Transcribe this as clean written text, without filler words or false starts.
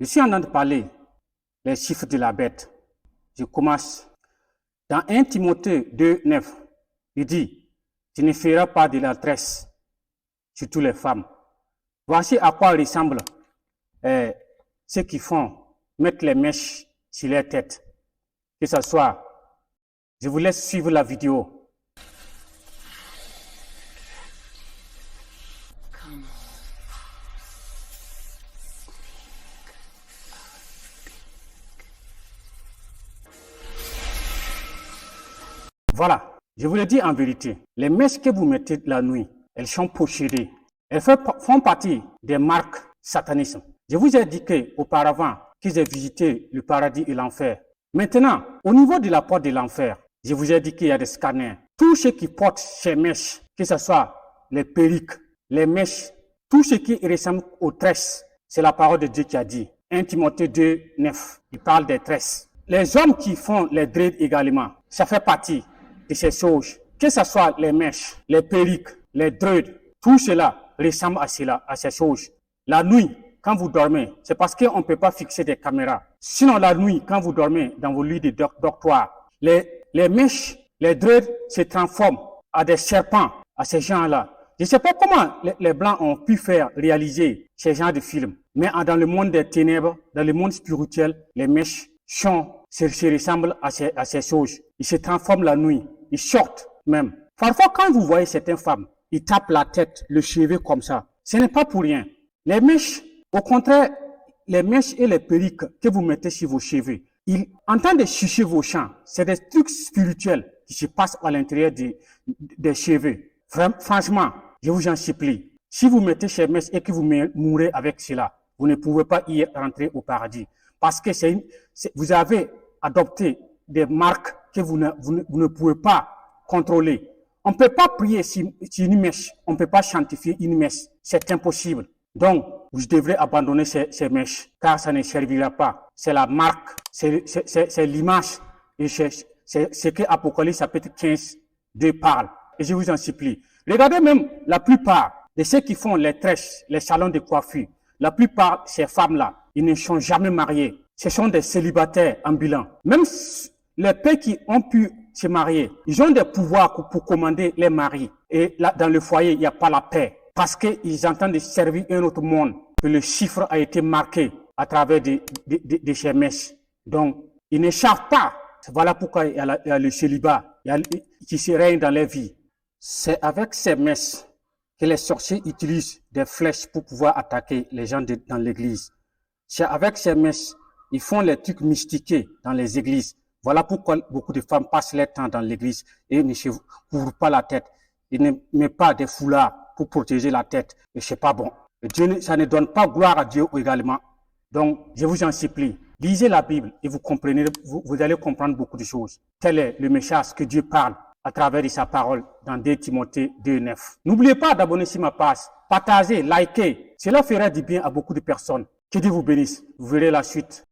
Je suis en train de parler les chiffres de la bête. Je commence. Dans 1 Timothée 2, 9, il dit, tu ne feras pas de la tresse, surtout les femmes. Voici à quoi ressemblent ceux qui font mettre les mèches sur leur tête. Que ce soit, je vous laisse suivre la vidéo. Voilà, je vous le dis en vérité, les mèches que vous mettez la nuit, elles sont possédées. Elles font partie des marques satanisme. Je vous ai dit auparavant que j'ai visité le paradis et l'enfer. Maintenant, au niveau de la porte de l'enfer, je vous ai dit qu'il y a des scanners. Tous ceux qui portent ces mèches, que ce soit les perruques, les mèches, tout ce qui ressemble aux tresses, c'est la parole de Dieu qui a dit. 1 Timothée 2, 9, il parle des tresses. Les hommes qui font les dreads également, ça fait partie de ces choses. Que ce soit les mèches, les perruques, les dreads, tout cela ressemble à cela, à ces choses. La nuit, quand vous dormez, c'est parce qu'on ne peut pas fixer des caméras. Sinon, la nuit, quand vous dormez dans vos lits de dortoir, les mèches, les dreads se transforment à des serpents, à ces gens-là. Je ne sais pas comment les Blancs ont pu faire réaliser ces genres de films. Mais dans le monde des ténèbres, dans le monde spirituel, les mèches se ressemblent à ces choses. Ils se transforment la nuit. Ils sortent même. Parfois, quand vous voyez certaines femmes, ils tapent la tête, le cheveu comme ça. Ce n'est pas pour rien. Les mèches, au contraire, les mèches et les perruques que vous mettez sur vos cheveux, ils entendent de chucher vos chants. C'est des trucs spirituels qui se passent à l'intérieur des cheveux. Franchement, je vous en supplie. Si vous mettez ces mèches et que vous mourrez avec cela, vous ne pouvez pas y rentrer au paradis. Parce que vous avez adopté des marques que vous ne pouvez pas contrôler. On ne peut pas prier sur une mèche. On ne peut pas chantifier une mèche. C'est impossible. Donc, vous devrez abandonner ces mèches, car ça ne servira pas. C'est la marque, c'est l'image. Et c'est ce que Apocalypse chapitre 15, 2 parle. Et je vous en supplie. Regardez même la plupart de ceux qui font les tresses, les salons de coiffure. La plupart de ces femmes-là, ils ne sont jamais mariés. Ce sont des célibataires ambulants. Même les pères qui ont pu se marier, ils ont des pouvoirs pour commander les maris. Et là, dans le foyer, il n'y a pas la paix. Parce qu'ils entendent servir un autre monde. Que le chiffre a été marqué à travers de ces mèches. Donc, ils ne savent pas. Voilà pourquoi il y a le célibat qui se règne dans leur vie. C'est avec ces mèches que les sorciers utilisent des flèches pour pouvoir attaquer les gens dans l'église. C'est avec ces mèches, ils font les trucs mystiqués dans les églises. Voilà pourquoi beaucoup de femmes passent leur temps dans l'église et ne se couvrent pas la tête. Ils ne mettent pas des foulards pour protéger la tête. Et c'est pas bon. Et Dieu, ça ne donne pas gloire à Dieu également. Donc, je vous en supplie, lisez la Bible et vous comprenez, vous allez comprendre beaucoup de choses. Tel est le message que Dieu parle à travers de sa parole dans 2 Timothée 2, 9. N'oubliez pas d'abonner sur ma page, partagez, likez. Cela fera du bien à beaucoup de personnes. Que Dieu vous bénisse. Vous verrez la suite.